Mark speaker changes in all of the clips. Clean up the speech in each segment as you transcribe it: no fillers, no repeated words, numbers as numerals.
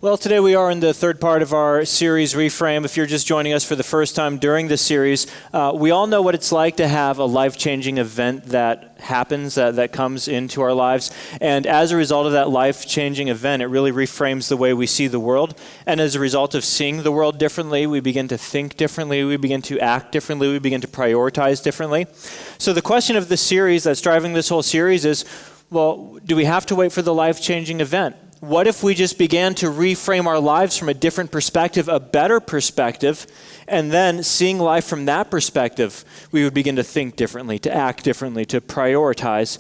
Speaker 1: Well, today we are in the third part of our series, Reframe. If you're just joining us for the first time during this series, we all know what it's like to have a life-changing event that happens, that comes into our lives. And as a result of that life-changing event, it really reframes the way we see the world. And as a result of seeing the world differently, we begin to think differently, we begin to act differently, we begin to prioritize differently. So the question of the series that's driving this whole series is, well, do we have to wait for the life-changing event? What if we just began to reframe our lives from a different perspective, a better perspective, and then seeing life from that perspective, we would begin to think differently, to act differently, to prioritize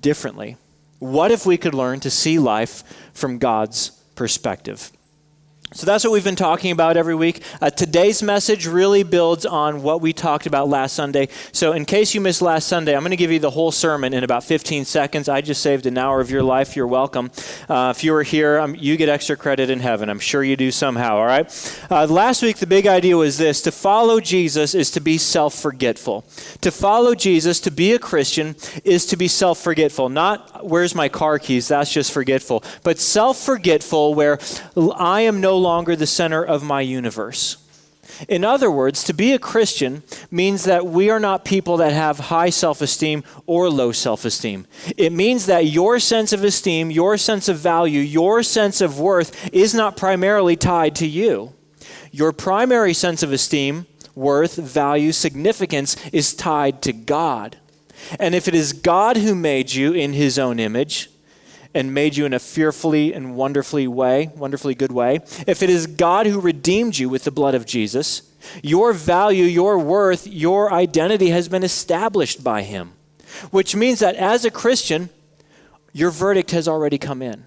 Speaker 1: differently? What if we could learn to see life from God's perspective? So that's what we've been talking about every week. Today's message really builds on what we talked about last Sunday. So in case you missed last Sunday, I'm going to give you the whole sermon in about 15 seconds. I just saved an hour of your life. You're welcome. If you were here, you get extra credit in heaven. I'm sure you do somehow, all right? Last week, the big idea was this. To follow Jesus is to be self-forgetful. To follow Jesus, to be a Christian, is to be self-forgetful. Not, where's my car keys? That's just forgetful. But self-forgetful where I am no longer the center of my universe. In other words, to be a Christian means that we are not people that have high self-esteem or low self-esteem. It means that your sense of esteem, your sense of value, your sense of worth is not primarily tied to you. Your primary sense of esteem, worth, value, significance is tied to God. And if it is God who made you in his own image, and made you in a fearfully and wonderfully good way, if it is God who redeemed you with the blood of Jesus, your value, your worth, your identity has been established by him. Which means that as a Christian, your verdict has already come in.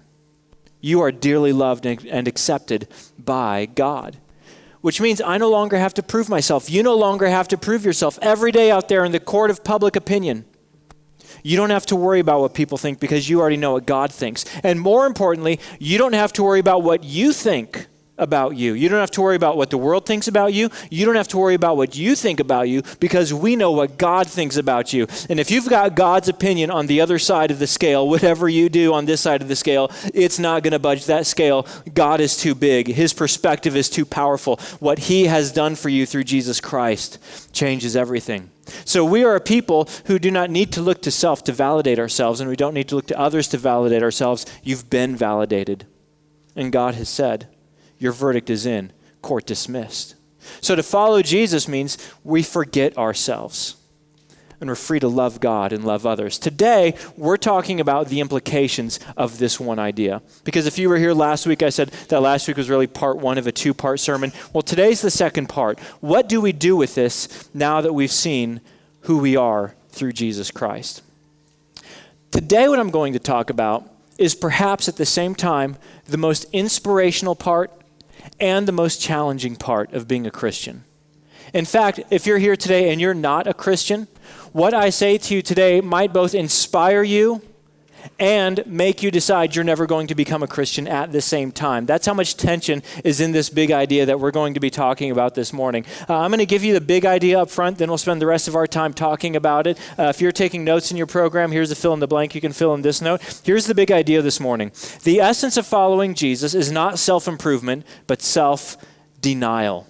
Speaker 1: You are dearly loved and accepted by God. Which means I no longer have to prove myself. You no longer have to prove yourself every day out there in the court of public opinion. You don't have to worry about what people think because you already know what God thinks. And more importantly, you don't have to worry about what you think about you. You don't have to worry about what the world thinks about you. You don't have to worry about what you think about you because we know what God thinks about you. And if you've got God's opinion on the other side of the scale, whatever you do on this side of the scale, it's not going to budge that scale. God is too big. His perspective is too powerful. What he has done for you through Jesus Christ changes everything. So we are a people who do not need to look to self to validate ourselves, and we don't need to look to others to validate ourselves. You've been validated. And God has said, your verdict is in, court dismissed. So to follow Jesus means we forget ourselves and we're free to love God and love others. Today, we're talking about the implications of this one idea. Because if you were here last week, I said that last week was really part one of a two-part sermon. Well, today's the second part. What do we do with this now that we've seen who we are through Jesus Christ? Today, what I'm going to talk about is perhaps at the same time the most inspirational part and the most challenging part of being a Christian. In fact, if you're here today and you're not a Christian, what I say to you today might both inspire you and make you decide you're never going to become a Christian at the same time. That's how much tension is in this big idea that we're going to be talking about this morning. I'm going to give you the big idea up front, then we'll spend the rest of our time talking about it. If you're taking notes in your program, here's a fill in the blank. You can fill in this note. Here's the big idea this morning. The essence of following Jesus is not self-improvement, but self-denial.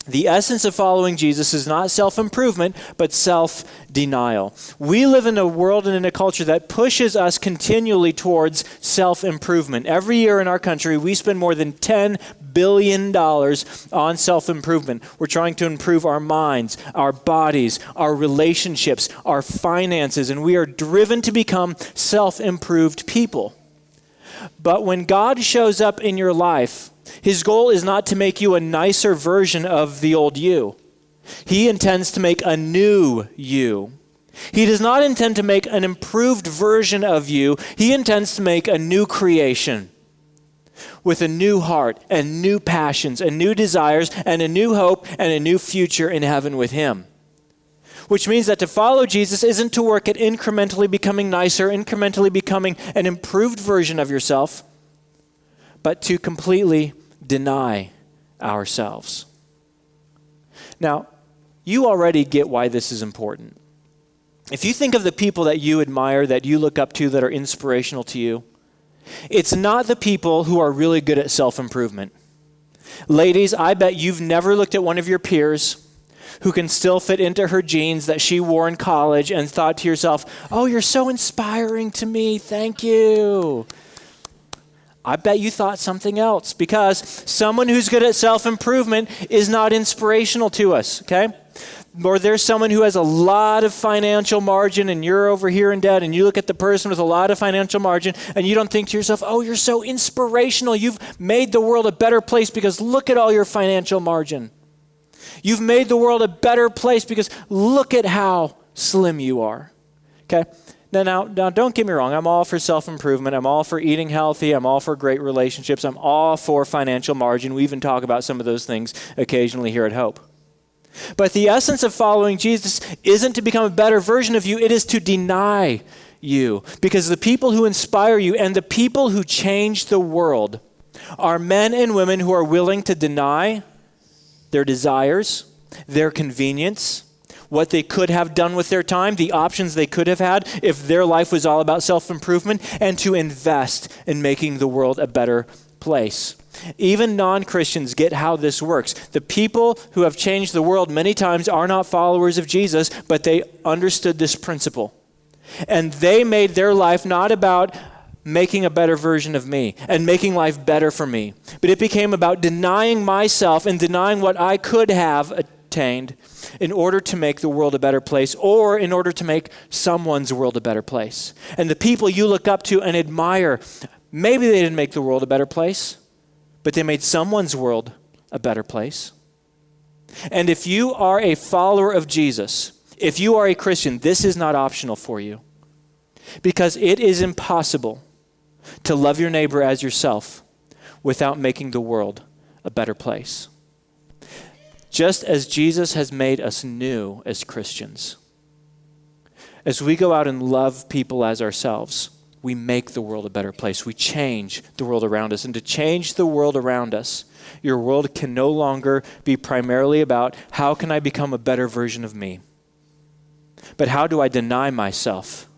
Speaker 1: The essence of following Jesus is not self-improvement, but self-denial. We live in a world and in a culture that pushes us continually towards self-improvement. Every year in our country, we spend more than $10 billion on self-improvement. We're trying to improve our minds, our bodies, our relationships, our finances, and we are driven to become self-improved people. But when God shows up in your life, his goal is not to make you a nicer version of the old you. He intends to make a new you. He does not intend to make an improved version of you. He intends to make a new creation with a new heart and new passions and new desires and a new hope and a new future in heaven with him. Which means that to follow Jesus isn't to work at incrementally becoming nicer, incrementally becoming an improved version of yourself, but to completely deny ourselves. Now, you already get why this is important. If you think of the people that you admire, that you look up to, that are inspirational to you, It's not the people who are really good at self-improvement. Ladies, I bet you've never looked at one of your peers who can still fit into her jeans that she wore in college and thought to yourself, oh, you're so inspiring to me, thank you. I bet you thought something else, because someone who's good at self-improvement is not inspirational to us, okay? Or there's someone who has a lot of financial margin and you're over here in debt, and you look at the person with a lot of financial margin and you don't think to yourself, oh, you're so inspirational. You've made the world a better place because look at all your financial margin. You've made the world a better place because look at how slim you are. Okay? Now, don't get me wrong. I'm all for self-improvement. I'm all for eating healthy. I'm all for great relationships. I'm all for financial margin. We even talk about some of those things occasionally here at Hope. But the essence of following Jesus isn't to become a better version of you. It is to deny you. Because the people who inspire you and the people who change the world are men and women who are willing to deny their desires, their convenience, what they could have done with their time, the options they could have had if their life was all about self-improvement, and to invest in making the world a better place. Even non-Christians get how this works. The people who have changed the world many times are not followers of Jesus, but they understood this principle. And they made their life not about making a better version of me and making life better for me, but it became about denying myself and denying what I could have attained in order to make the world a better place, or in order to make someone's world a better place. And the people you look up to and admire, maybe they didn't make the world a better place, but they made someone's world a better place. And if you are a follower of Jesus, if you are a Christian, this is not optional for you, because it is impossible to love your neighbor as yourself without making the world a better place. Just as Jesus has made us new as Christians, as we go out and love people as ourselves, we make the world a better place. We change the world around us. And to change the world around us, your world can no longer be primarily about how can I become a better version of me, but how do I deny myself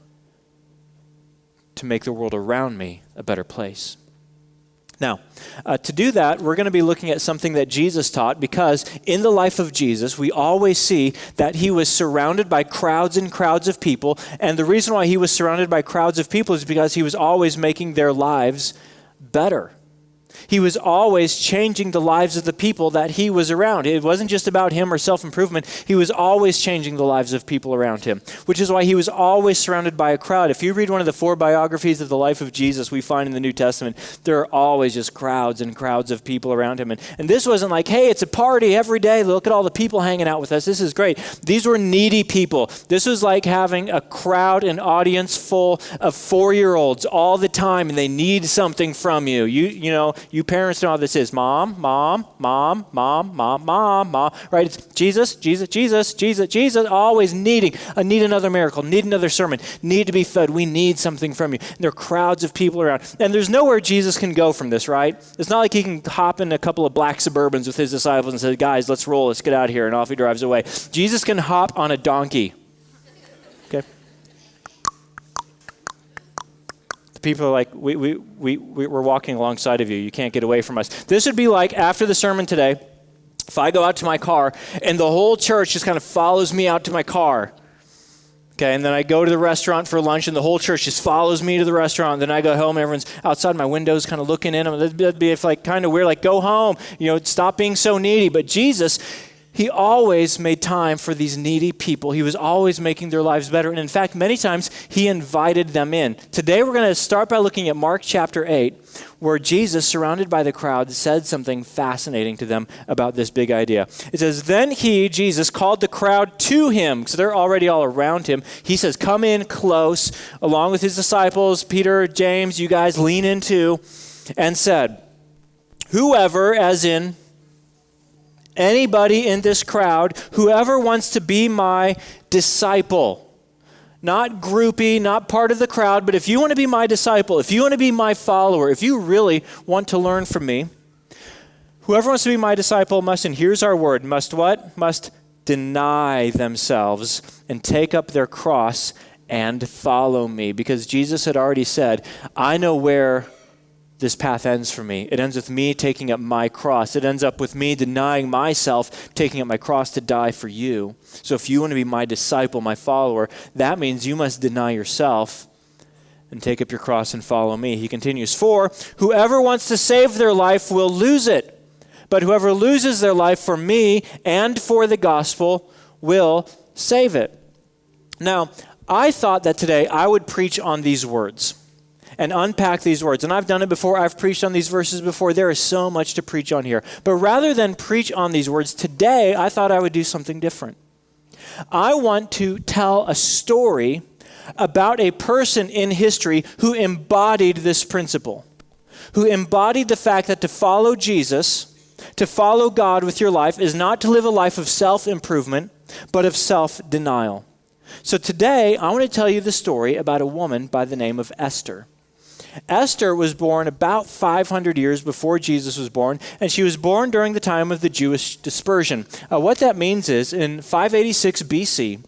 Speaker 1: to make the world around me a better place. Now, to do that, we're going to be looking at something that Jesus taught, because in the life of Jesus, we always see that he was surrounded by crowds and crowds of people. And the reason why he was surrounded by crowds of people is because he was always making their lives better. He was always changing the lives of the people that he was around. It wasn't just about him or self-improvement. He was always changing the lives of people around him, which is why he was always surrounded by a crowd. If you read one of the 4 biographies of the life of Jesus we find in the New Testament, there are always just crowds and crowds of people around him. And this wasn't like, hey, it's a party every day. Look at all the people hanging out with us. This is great. These were needy people. This was like having a crowd, an audience full of 4-year-olds all the time, and they need something from you. You parents know how this is. Mom, right? It's Jesus, always needing. I need another miracle, need another sermon, need to be fed. We need something from you. And there are crowds of people around. And there's nowhere Jesus can go from this, right? It's not like he can hop in a couple of black Suburbans with his disciples and say, guys, let's roll, let's get out of here. And off he drives away. Jesus can hop on a donkey. Okay? People are like, we're walking alongside of you. You can't get away from us. This would be like after the sermon today, if I go out to my car and the whole church just kind of follows me out to my car. Okay, and then I go to the restaurant for lunch and the whole church just follows me to the restaurant. Then I go home and everyone's outside my windows kind of looking in. That'd be like kind of weird, like go home, stop being so needy. But Jesus, he always made time for these needy people. He was always making their lives better. And in fact, many times he invited them in. Today we're going to start by looking at Mark chapter 8, where Jesus, surrounded by the crowd, said something fascinating to them about this big idea. It says, then he, Jesus, called the crowd to him, because they're already all around him. He says, come in close, along with his disciples, Peter, James, you guys lean in too, and said, whoever, as in anybody in this crowd, whoever wants to be my disciple, not groupie, not part of the crowd, but if you want to be my disciple, if you want to be my follower, if you really want to learn from me, whoever wants to be my disciple must, and here's our word, must what? Must deny themselves and take up their cross and follow me. Because Jesus had already said, I know where this path ends for me. It ends with me taking up my cross. It ends up with me denying myself, taking up my cross to die for you. So if you want to be my disciple, my follower, that means you must deny yourself and take up your cross and follow me. He continues, for whoever wants to save their life will lose it, but whoever loses their life for me and for the gospel will save it. Now, I thought that today I would preach on these words and unpack these words. And I've done it before. I've preached on these verses before. There is so much to preach on here. But rather than preach on these words, today I thought I would do something different. I want to tell a story about a person in history who embodied this principle, who embodied the fact that to follow Jesus, to follow God with your life, is not to live a life of self-improvement, but of self-denial. So today, I want to tell you the story about a woman by the name of Esther. Esther was born about 500 years before Jesus was born, and she was born during the time of the Jewish dispersion. What that means is, in 586 BC,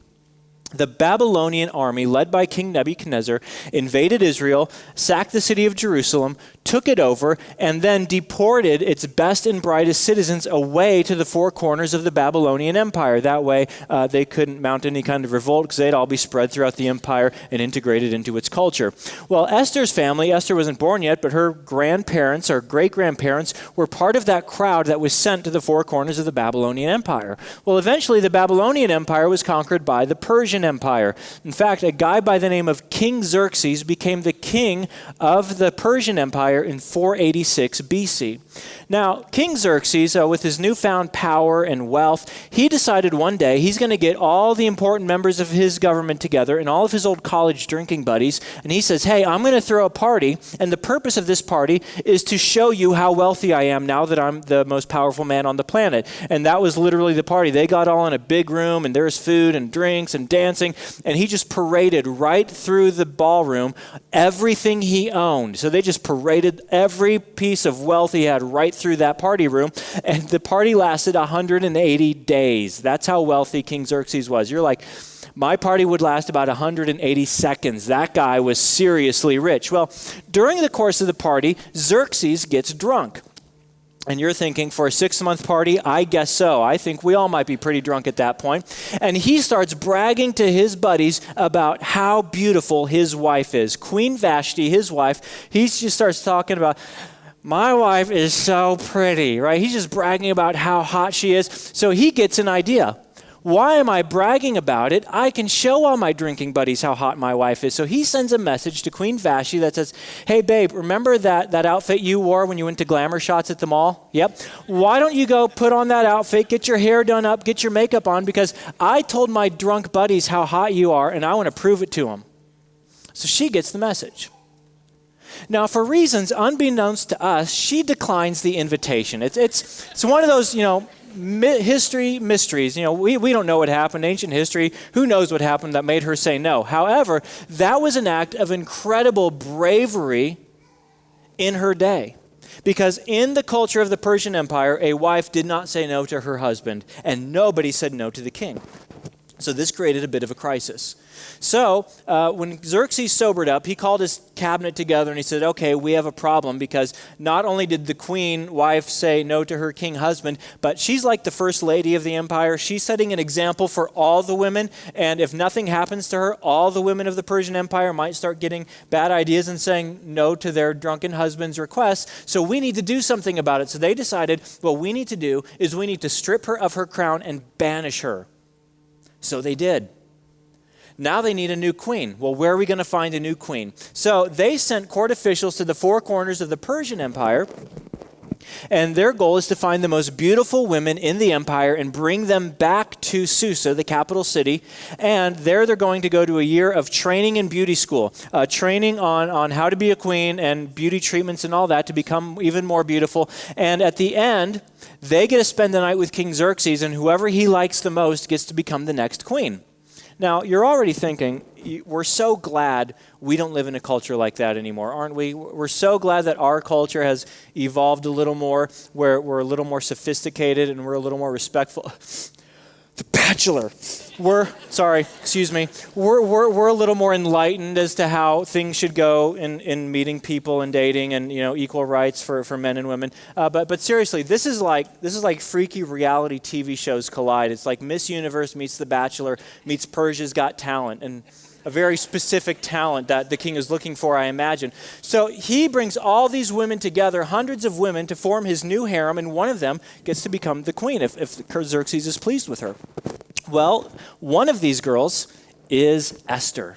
Speaker 1: the Babylonian army, led by King Nebuchadnezzar, invaded Israel, sacked the city of Jerusalem, took it over, and then deported its best and brightest citizens away to the four corners of the Babylonian Empire. That way, they couldn't mount any kind of revolt because they'd all be spread throughout the empire and integrated into its culture. Well, Esther's family, Esther wasn't born yet, but her grandparents or great-grandparents were part of that crowd that was sent to the four corners of the Babylonian Empire. Well, eventually, the Babylonian Empire was conquered by the Persian Empire. In fact, a guy by the name of King Xerxes became the king of the Persian Empire in 486 BC. Now, King Xerxes, with his newfound power and wealth, he decided one day he's going to get all the important members of his government together and all of his old college drinking buddies, and he says, hey, I'm going to throw a party, and the purpose of this party is to show you how wealthy I am now that I'm the most powerful man on the planet. And that was literally the party. They got all in a big room, and there's food and drinks and dancing, and he just paraded right through the ballroom everything he owned. So they just paraded every piece of wealth he had right through that party room, and the party lasted 180 days. That's how wealthy King Xerxes was. You're like, my party would last about 180 seconds. That guy was seriously rich. Well, during the course of the party, Xerxes gets drunk. And you're thinking, for a 6-month party, I guess so. I think we all might be pretty drunk at that point. And he starts bragging to his buddies about how beautiful his wife is. Queen Vashti, his wife, he just starts talking about, my wife is so pretty, right? He's just bragging about how hot she is. So he gets an idea. Why am I bragging about it? I can show all my drinking buddies how hot my wife is. So he sends a message to Queen Vashti that says, hey, babe, remember that outfit you wore when you went to glamour shots at the mall? Yep. Why don't you go put on that outfit, get your hair done up, get your makeup on, because I told my drunk buddies how hot you are, and I want to prove it to them. So she gets the message. Now, for reasons unbeknownst to us, she declines the invitation. It's one of those, history mysteries. We don't know what happened in ancient history. Who knows what happened that made her say no? However, that was an act of incredible bravery in her day. Because in the culture of the Persian Empire, a wife did not say no to her husband, and nobody said no to the king. So this created a bit of a crisis. So when Xerxes sobered up, he called his cabinet together and he said, okay, we have a problem, because not only did the queen wife say no to her king husband, but she's like the first lady of the empire. She's setting an example for all the women. And if nothing happens to her, all the women of the Persian Empire might start getting bad ideas and saying no to their drunken husband's requests. So we need to do something about it. So they decided what we need to do is we need to strip her of her crown and banish her. So they did. Now they need a new queen. Well, where are we going to find a new queen? So they sent court officials to the four corners of the Persian Empire, and their goal is to find the most beautiful women in the empire and bring them back to Susa, the capital city. And there they're going to go to a year of training in beauty school, training on how to be a queen and beauty treatments and all that to become even more beautiful. And at the end, they get to spend the night with King Xerxes, and whoever he likes the most gets to become the next queen. Now, you're already thinking, we're so glad we don't live in a culture like that anymore, aren't we? We're so glad that our culture has evolved a little more, where we're a little more sophisticated and we're a little more respectful. The Bachelor. we're a little more enlightened as to how things should go in meeting people and dating and equal rights for men and women. But seriously, this is like freaky reality TV shows collide. It's like Miss Universe meets The Bachelor meets Persia's Got Talent, and a very specific talent that the king is looking for, I imagine. So he brings all these women together, hundreds of women, to form his new harem, and one of them gets to become the queen if Xerxes is pleased with her. Well, one of these girls is Esther.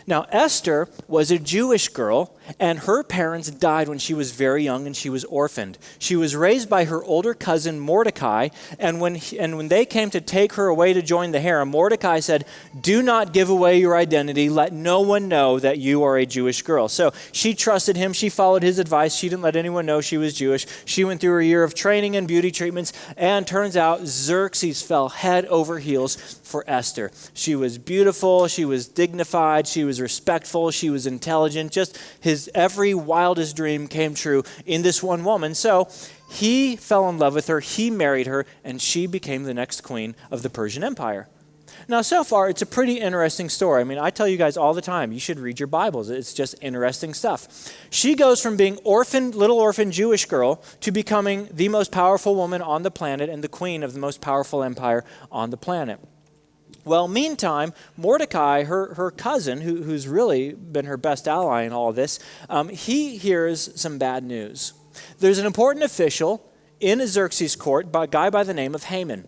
Speaker 1: Now, Esther was a Jewish girl, and her parents died when she was very young, and she was orphaned. She was raised by her older cousin Mordecai, and when they came to take her away to join the harem, Mordecai said, "Do not give away your identity. Let no one know that you are a Jewish girl." So she trusted him. She followed his advice. She didn't let anyone know she was Jewish. She went through a year of training and beauty treatments, and turns out Xerxes fell head over heels for Esther. She was beautiful. She was dignified. She was respectful. She was intelligent. Just his every wildest dream came true in this one woman. So he fell in love with her. He married her, and she became the next queen of the Persian Empire. Now, so far, it's a pretty interesting story. I mean, I tell you guys all the time, you should read your Bibles. It's just interesting stuff. She goes from being little orphan Jewish girl to becoming the most powerful woman on the planet and the queen of the most powerful empire on the planet. Well, meantime, Mordecai, her cousin, who's really been her best ally in all of this, he hears some bad news. There's an important official in Xerxes' court, a guy by the name of Haman.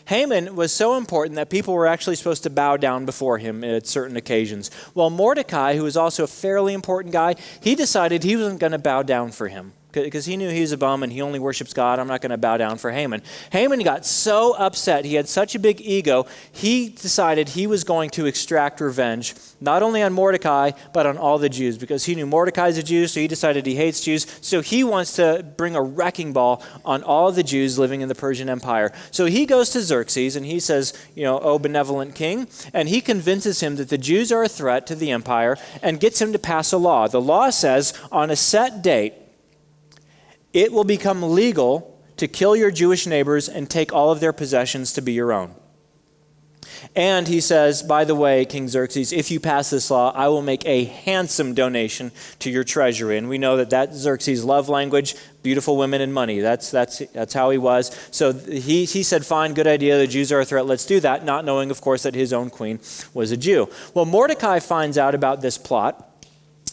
Speaker 1: Haman was so important that people were actually supposed to bow down before him at certain occasions. Well, Mordecai, who was also a fairly important guy, he decided he wasn't going to bow down for him, because he knew he was a bum and he only worships God. I'm not going to bow down for Haman. Haman got so upset. He had such a big ego. He decided he was going to extract revenge, not only on Mordecai, but on all the Jews, because he knew Mordecai's a Jew, so he decided he hates Jews. So he wants to bring a wrecking ball on all of the Jews living in the Persian Empire. So he goes to Xerxes and he says, "Oh, benevolent king," and he convinces him that the Jews are a threat to the empire and gets him to pass a law. The law says on a set date, it will become legal to kill your Jewish neighbors and take all of their possessions to be your own. And he says, "By the way, King Xerxes, if you pass this law, I will make a handsome donation to your treasury." And we know that Xerxes' love language, beautiful women and money. That's how he was. So he said, "Fine, good idea. The Jews are a threat. Let's do that," not knowing, of course, that his own queen was a Jew. Well, Mordecai finds out about this plot.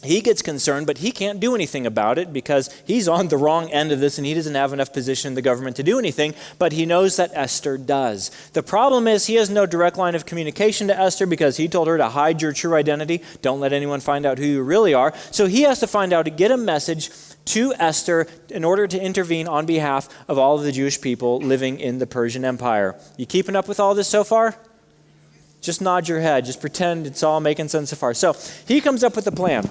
Speaker 1: He gets concerned, but he can't do anything about it because he's on the wrong end of this and he doesn't have enough position in the government to do anything, but he knows that Esther does. The problem is he has no direct line of communication to Esther because he told her to hide your true identity. Don't let anyone find out who you really are. So he has to find out to get a message to Esther in order to intervene on behalf of all of the Jewish people living in the Persian Empire. You keeping up with all this so far? Just nod your head. Just pretend it's all making sense so far. So he comes up with a plan.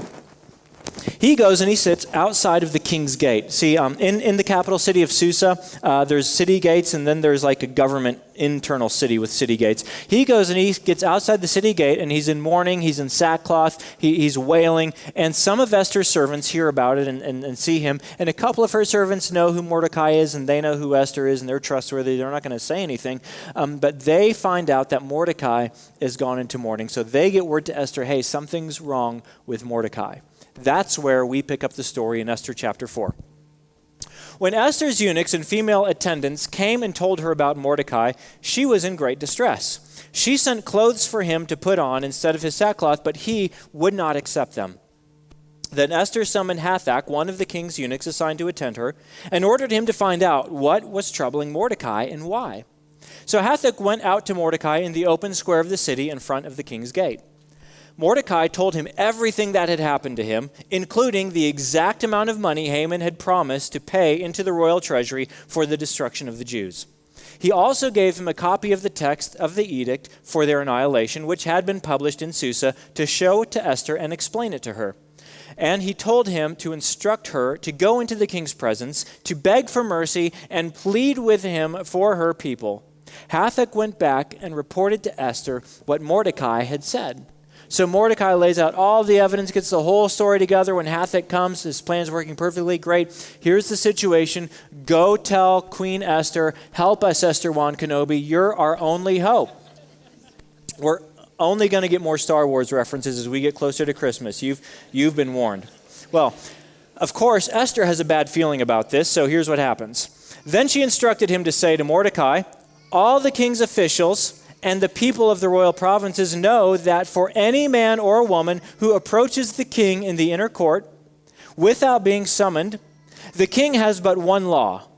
Speaker 1: He goes and he sits outside of the king's gate. See, in the capital city of Susa, there's city gates, and then there's like a government internal city with city gates. He goes and he gets outside the city gate, and he's in mourning, he's in sackcloth, he's wailing, and some of Esther's servants hear about it and see him, and a couple of her servants know who Mordecai is, and they know who Esther is, and they're trustworthy. They're not going to say anything, but they find out that Mordecai is gone into mourning, so they get word to Esther, "Hey, something's wrong with Mordecai." That's where we pick up the story in Esther chapter 4. When Esther's eunuchs and female attendants came and told her about Mordecai, she was in great distress. She sent clothes for him to put on instead of his sackcloth, but he would not accept them. Then Esther summoned Hathach, one of the king's eunuchs assigned to attend her, and ordered him to find out what was troubling Mordecai and why. So Hathach went out to Mordecai in the open square of the city in front of the king's gate. Mordecai told him everything that had happened to him, including the exact amount of money Haman had promised to pay into the royal treasury for the destruction of the Jews. He also gave him a copy of the text of the edict for their annihilation, which had been published in Susa, to show it to Esther and explain it to her. And he told him to instruct her to go into the king's presence, to beg for mercy and plead with him for her people. Hathach went back and reported to Esther what Mordecai had said. So Mordecai lays out all the evidence, gets the whole story together. When Hathach comes, his plan's working perfectly great. Here's the situation. Go tell Queen Esther, help us, Esther Wan Kenobi. You're our only hope. We're only going to get more Star Wars references as we get closer to Christmas. You've been warned. Well, of course, Esther has a bad feeling about this, so here's what happens. Then she instructed him to say to Mordecai, all the king's officials and the people of the royal provinces know that for any man or woman who approaches the king in the inner court without being summoned, the king has but one law,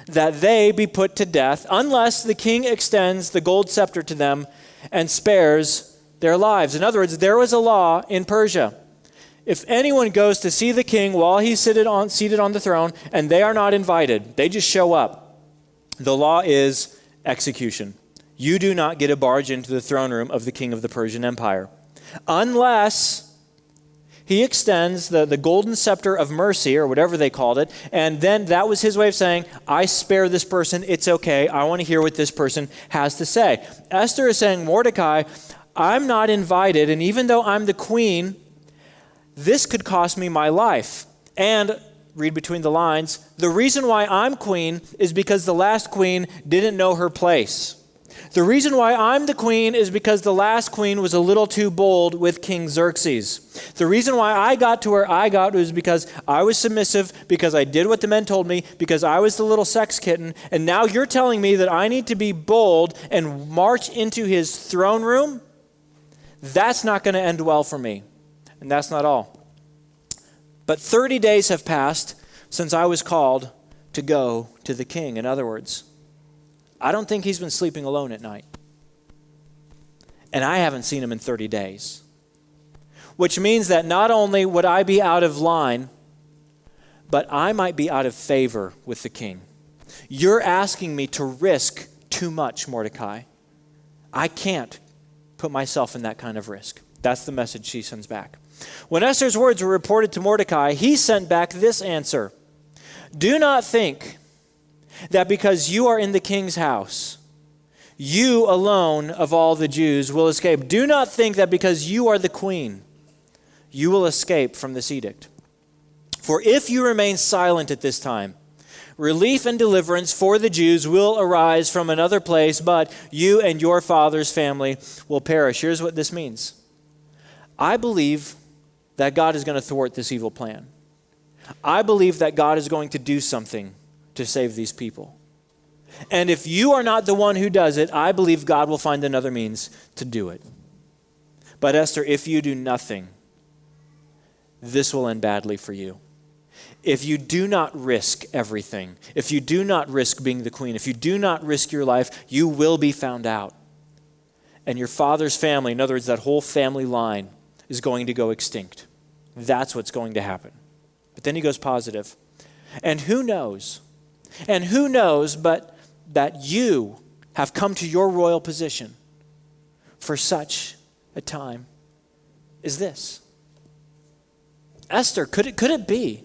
Speaker 1: that they be put to death unless the king extends the gold scepter to them and spares their lives. In other words, there was a law in Persia. If anyone goes to see the king while he's seated on the throne and they are not invited, they just show up, the law is execution. You do not get a barge into the throne room of the king of the Persian Empire unless he extends the golden scepter of mercy, or whatever they called it, and then that was his way of saying, I spare this person, it's okay, I want to hear what this person has to say. Esther is saying, Mordecai, I'm not invited, and even though I'm the queen, this could cost me my life. And, read between the lines, the reason why I'm queen is because the last queen didn't know her place. The reason why I'm the queen is because the last queen was a little too bold with King Xerxes. The reason why I got to where I got was because I was submissive, because I did what the men told me, because I was the little sex kitten, and now you're telling me that I need to be bold and march into his throne room? That's not going to end well for me. And that's not all. But 30 days have passed since I was called to go to the king. In other words, I don't think he's been sleeping alone at night. And I haven't seen him in 30 days. Which means that not only would I be out of line, but I might be out of favor with the king. You're asking me to risk too much, Mordecai. I can't put myself in that kind of risk. That's the message she sends back. When Esther's words were reported to Mordecai, he sent back this answer. Do not think that because you are in the king's house, you alone of all the Jews will escape. Do not think that because you are the queen, you will escape from this edict. For if you remain silent at this time, relief and deliverance for the Jews will arise from another place, but you and your father's family will perish. Here's what this means. I believe that God is going to thwart this evil plan. I believe that God is going to do something to save these people. And if you are not the one who does it, I believe God will find another means to do it. But Esther, if you do nothing, this will end badly for you. If you do not risk everything, if you do not risk being the queen, if you do not risk your life, you will be found out. And your father's family, in other words, that whole family line, is going to go extinct. That's what's going to happen. But then he goes positive. And who knows but that you have come to your royal position for such a time as this? Esther, could it be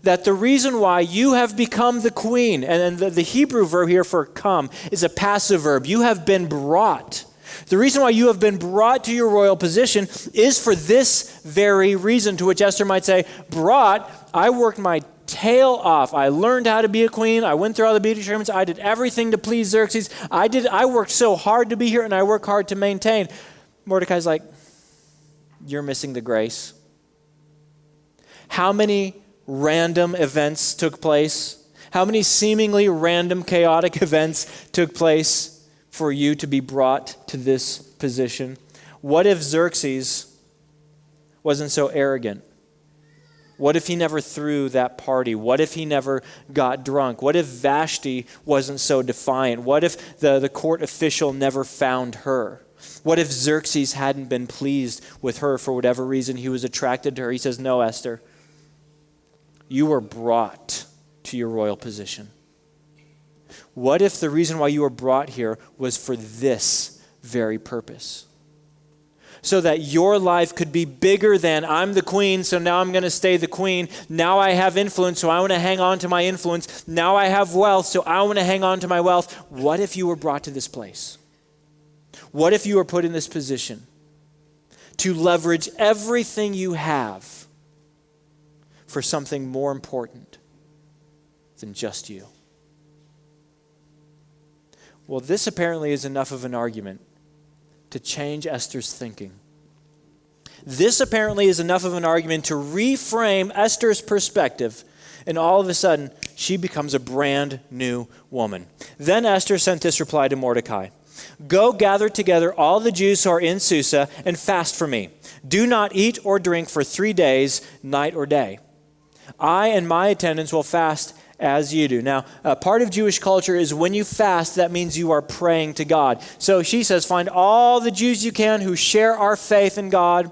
Speaker 1: that the reason why you have become the queen, and the Hebrew verb here for come is a passive verb, you have been brought. The reason why you have been brought to your royal position is for this very reason, to which Esther might say, brought, I worked my tail off. I learned how to be a queen. I went through all the beauty treatments. I did everything to please Xerxes. I worked so hard to be here, and I work hard to maintain. Mordecai's like, you're missing the grace. How many random events took place? How many seemingly random, chaotic events took place for you to be brought to this position? What if Xerxes wasn't so arrogant? What if he never threw that party? What if he never got drunk? What if Vashti wasn't so defiant? What if the court official never found her? What if Xerxes hadn't been pleased with her for whatever reason he was attracted to her? He says, no, Esther, you were brought to your royal position. What if the reason why you were brought here was for this very purpose? So that your life could be bigger than, I'm the queen, so now I'm going to stay the queen. Now I have influence, so I want to hang on to my influence. Now I have wealth, so I want to hang on to my wealth. What if you were brought to this place? What if you were put in this position to leverage everything you have for something more important than just you? Well, this apparently is enough of an argument to change Esther's thinking. This apparently is enough of an argument to reframe Esther's perspective, and all of a sudden, she becomes a brand new woman. Then Esther sent this reply to Mordecai. Go gather together all the Jews who are in Susa and fast for me. Do not eat or drink for 3 days, night or day. I and my attendants will fast as you do. Now, part of Jewish culture is when you fast, that means you are praying to God. So she says, find all the Jews you can who share our faith in God.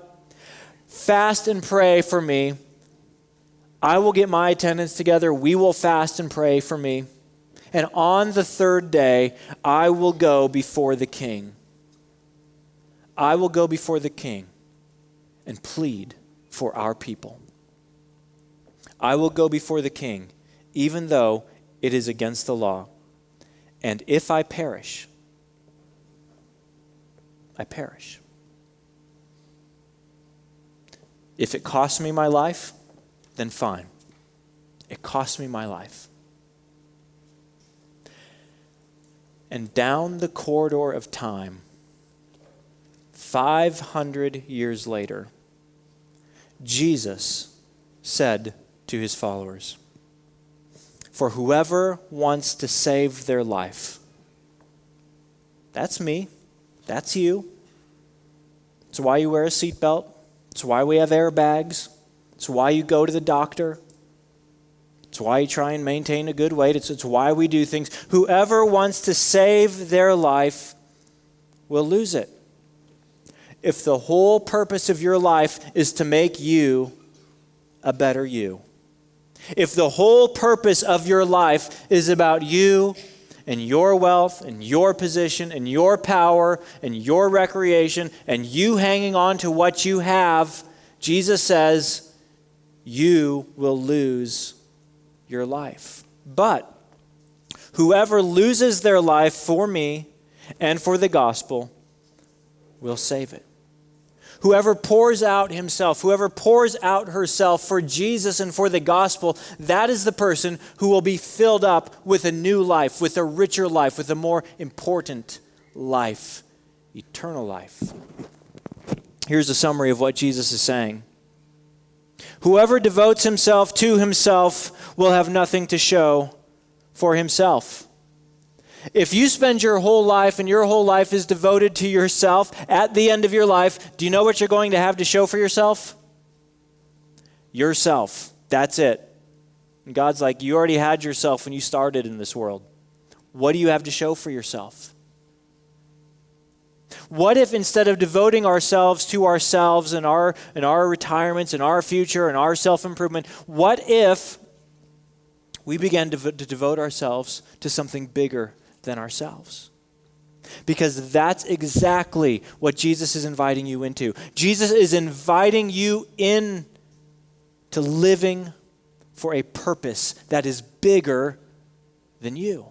Speaker 1: Fast and pray for me. I will get my attendants together. We will fast and pray for me. And on the 3rd day, I will go before the king. I will go before the king and plead for our people. I will go before the king, even though it is against the law. And if I perish, I perish. If it costs me my life, then fine. It costs me my life. And down the corridor of time, 500 years later, Jesus said to his followers, for whoever wants to save their life, that's me, that's you. It's why you wear a seatbelt. It's why we have airbags. It's why you go to the doctor. It's why you try and maintain a good weight. It's why we do things. Whoever wants to save their life will lose it. If the whole purpose of your life is to make you a better you, if the whole purpose of your life is about you and your wealth and your position and your power and your recreation and you hanging on to what you have, Jesus says you will lose your life. But whoever loses their life for me and for the gospel will save it. Whoever pours out himself, whoever pours out herself for Jesus and for the gospel, that is the person who will be filled up with a new life, with a richer life, with a more important life, eternal life. Here's a summary of what Jesus is saying. Whoever devotes himself to himself will have nothing to show for himself. If you spend your whole life and your whole life is devoted to yourself, at the end of your life, do you know what you're going to have to show for yourself? Yourself. That's it. And God's like, you already had yourself when you started in this world. What do you have to show for yourself? What if instead of devoting ourselves to ourselves and our retirements and our future and our self-improvement, what if we began to devote ourselves to something bigger than ourselves? Because that's exactly what Jesus is inviting you into. Jesus is inviting you in to living for a purpose that is bigger than you.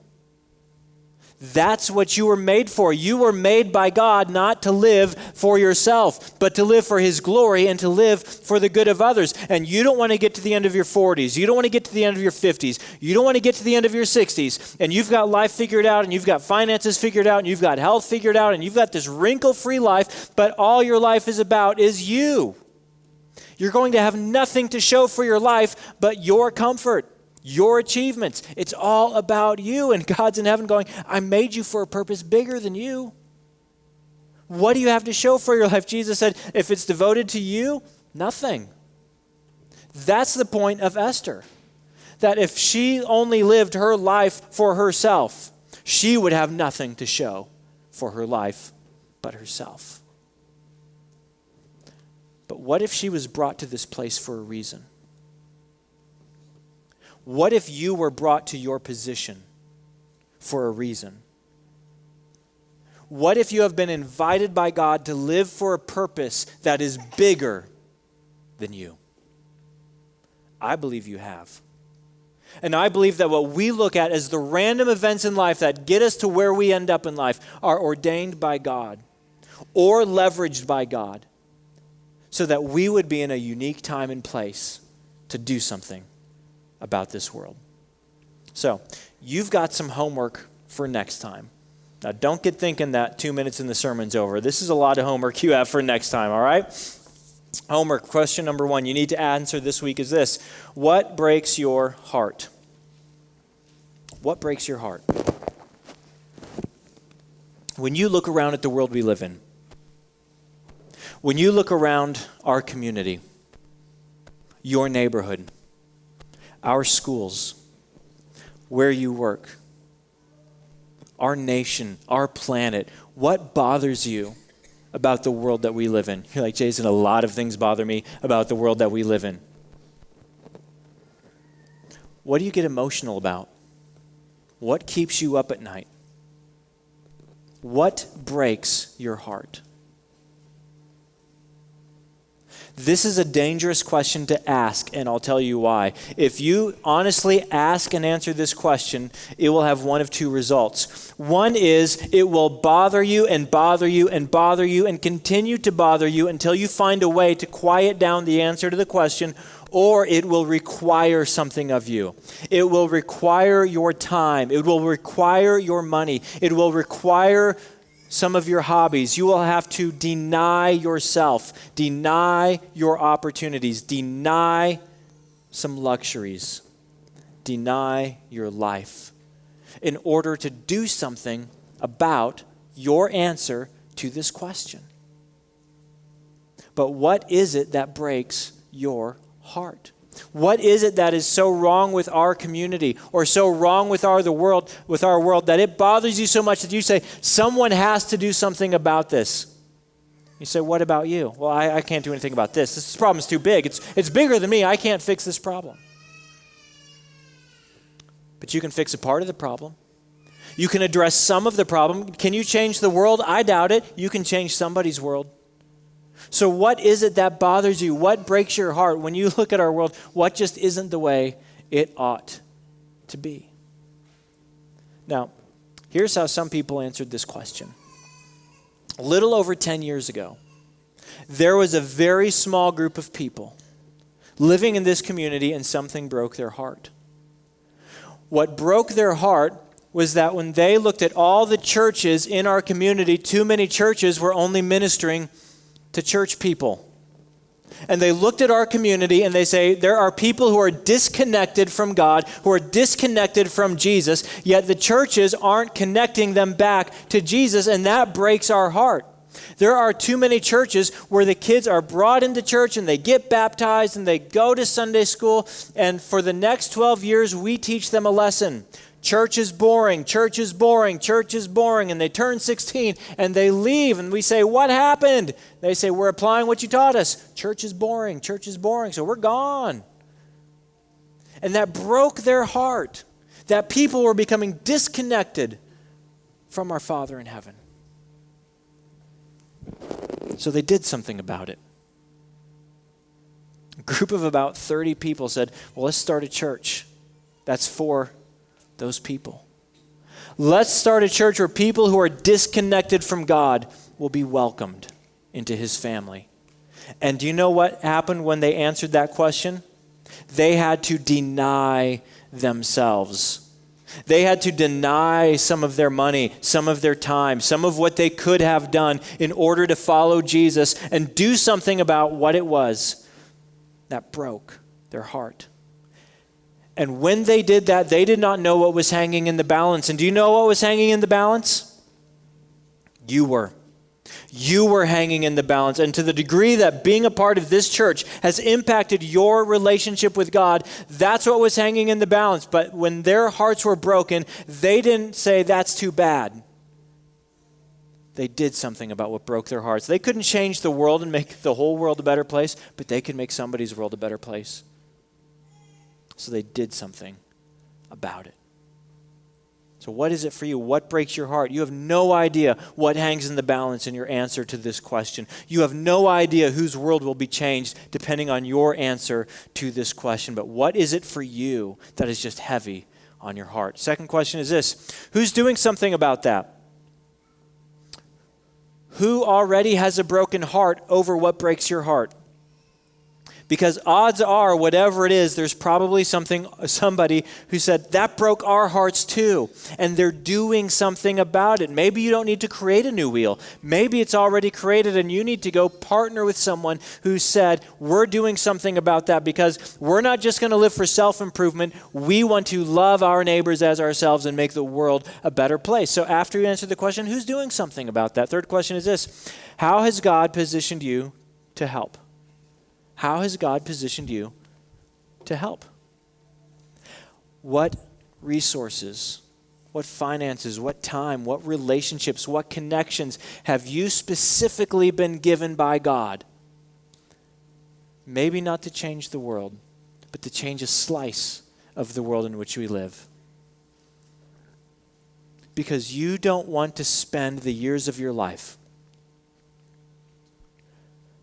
Speaker 1: That's what you were made for. You were made by God not to live for yourself, but to live for His glory and to live for the good of others. And you don't want to get to the end of your 40s. You don't want to get to the end of your 50s. You don't want to get to the end of your 60s. And you've got life figured out, and you've got finances figured out, and you've got health figured out, and you've got this wrinkle-free life, but all your life is about is you. You're going to have nothing to show for your life but your comfort. Your achievements. It's all about you. And God's in heaven going, I made you for a purpose bigger than you. What do you have to show for your life? Jesus said, if it's devoted to you, nothing. That's the point of Esther. That if she only lived her life for herself, she would have nothing to show for her life but herself. But what if she was brought to this place for a reason? What if you were brought to your position for a reason? What if you have been invited by God to live for a purpose that is bigger than you? I believe you have. And I believe that what we look at as the random events in life that get us to where we end up in life are ordained by God or leveraged by God so that we would be in a unique time and place to do something about this world. So, you've got some homework for next time. Now, don't get thinking that 2 minutes in the sermon's over. This is a lot of homework you have for next time, all right? Homework, question number 1 you need to answer this week is this. What breaks your heart? What breaks your heart? When you look around at the world we live in, when you look around our community, your neighborhood, our schools, where you work, our nation, our planet, what bothers you about the world that we live in? You're like, Jason, a lot of things bother me about the world that we live in. What do you get emotional about? What keeps you up at night? What breaks your heart? This is a dangerous question to ask, and I'll tell you why. If you honestly ask and answer this question, it will have one of 2 results. One is it will bother you and bother you and bother you and continue to bother you until you find a way to quiet down the answer to the question, or it will require something of you. It will require your time. It will require your money. It will require some of your hobbies. You will have to deny yourself, deny your opportunities, deny some luxuries, deny your life in order to do something about your answer to this question. But what is it that breaks your heart? What is it that is so wrong with our community or so wrong with our world that it bothers you so much that you say, someone has to do something about this? You say, what about you? Well, I can't do anything about this. This problem is too big. It's bigger than me. I can't fix this problem. But you can fix a part of the problem. You can address some of the problem. Can you change the world? I doubt it. You can change somebody's world. So what is it that bothers you? What breaks your heart when you look at our world? What just isn't the way it ought to be? Now, here's how some people answered this question. A little over 10 years ago, there was a very small group of people living in this community and something broke their heart. What broke their heart was that when they looked at all the churches in our community, too many churches were only ministering to church people. And they looked at our community and they say, there are people who are disconnected from God, who are disconnected from Jesus, yet the churches aren't connecting them back to Jesus, and that breaks our heart. There are too many churches where the kids are brought into church and they get baptized and they go to Sunday school, and for the next 12 years we teach them a lesson. Church is boring, church is boring, church is boring. And they turn 16 and they leave and we say, what happened? They say, we're applying what you taught us. Church is boring, so we're gone. And that broke their heart, that people were becoming disconnected from our Father in heaven. So they did something about it. A group of about 30 people said, well, let's start a church. That's for those people. Let's start a church where people who are disconnected from God will be welcomed into his family. And do you know what happened when they answered that question? They had to deny themselves. They had to deny some of their money, some of their time, some of what they could have done in order to follow Jesus and do something about what it was that broke their heart. And when they did that, they did not know what was hanging in the balance. And do you know what was hanging in the balance? You were. You were hanging in the balance. And to the degree that being a part of this church has impacted your relationship with God, that's what was hanging in the balance. But when their hearts were broken, they didn't say, that's too bad. They did something about what broke their hearts. They couldn't change the world and make the whole world a better place, but they could make somebody's world a better place. So they did something about it. So what is it for you? What breaks your heart? You have no idea what hangs in the balance in your answer to this question. You have no idea whose world will be changed depending on your answer to this question. But what is it for you that is just heavy on your heart? Second question is this: who's doing something about that? Who already has a broken heart over what breaks your heart? Because odds are, whatever it is, there's probably somebody who said, that broke our hearts too. And they're doing something about it. Maybe you don't need to create a new wheel. Maybe it's already created and you need to go partner with someone who said, we're doing something about that because we're not just going to live for self-improvement. We want to love our neighbors as ourselves and make the world a better place. So after you answer the question, who's doing something about that? Third question is this: how has God positioned you to help? How has God positioned you to help? What resources, what finances, what time, what relationships, what connections have you specifically been given by God? Maybe not to change the world, but to change a slice of the world in which we live. Because you don't want to spend the years of your life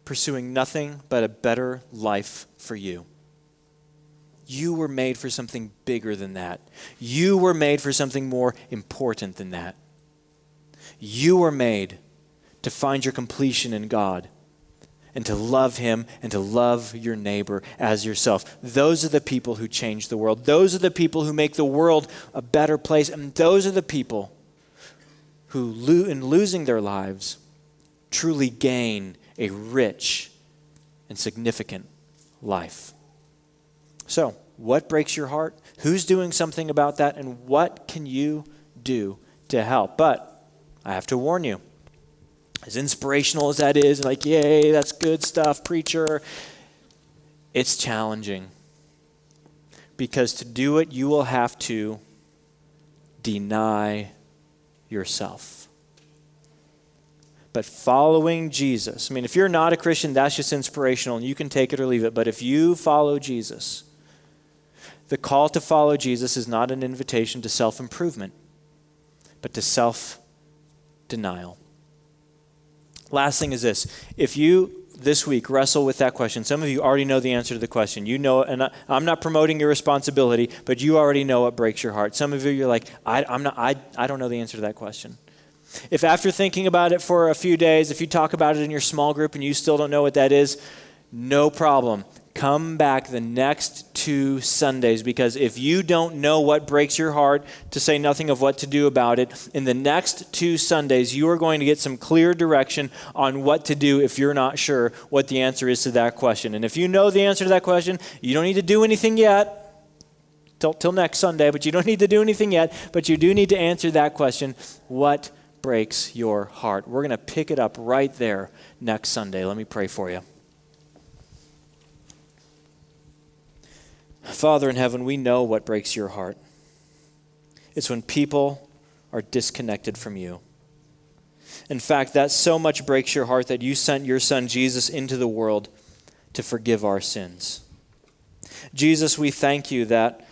Speaker 1: pursuing nothing but a better life for you. You were made for something bigger than that. You were made for something more important than that. You were made to find your completion in God and to love Him and to love your neighbor as yourself. Those are the people who change the world. Those are the people who make the world a better place. And those are the people who, in losing their lives, truly gain a rich and significant life. So, what breaks your heart? Who's doing something about that? And what can you do to help? But I have to warn you, as inspirational as that is, like, yay, that's good stuff, preacher, it's challenging. Because to do it, you will have to deny yourself. But following Jesus, I mean, if you're not a Christian, that's just inspirational and you can take it or leave it. But if you follow Jesus, the call to follow Jesus is not an invitation to self-improvement, but to self-denial. Last thing is this: if you this week wrestle with that question, some of you already know the answer to the question. You know, and I'm not promoting your responsibility, but you already know what breaks your heart. Some of you, you're like, I don't know the answer to that question. If after thinking about it for a few days, if you talk about it in your small group and you still don't know what that is, no problem. Come back the next 2 Sundays, because if you don't know what breaks your heart, to say nothing of what to do about it, in the next 2 Sundays, you are going to get some clear direction on what to do if you're not sure what the answer is to that question. And if you know the answer to that question, you don't need to do anything yet till next Sunday, but you don't need to do anything yet, but you do need to answer that question: what breaks your heart? We're going to pick it up right there next Sunday. Let me pray for you. Father in heaven, we know what breaks your heart. It's when people are disconnected from you. In fact, that so much breaks your heart that you sent your son Jesus into the world to forgive our sins. Jesus, we thank you that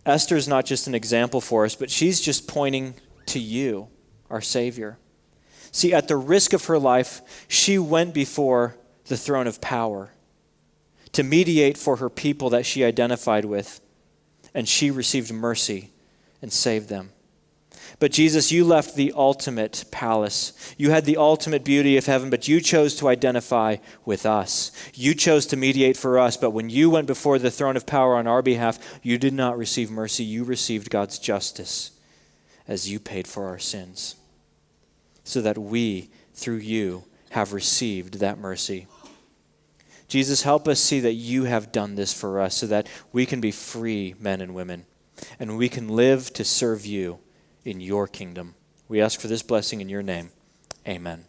Speaker 1: Esther's not just an example for us, but she's just pointing to you, our Savior. See, at the risk of her life, she went before the throne of power to mediate for her people that she identified with, and she received mercy and saved them. But Jesus, you left the ultimate palace. You had the ultimate beauty of heaven, but you chose to identify with us. You chose to mediate for us, but when you went before the throne of power on our behalf, you did not receive mercy. You received God's justice as you paid for our sins, so that we, through you, have received that mercy. Jesus, help us see that you have done this for us so that we can be free men and women, and we can live to serve you in your kingdom. We ask for this blessing in your name. Amen.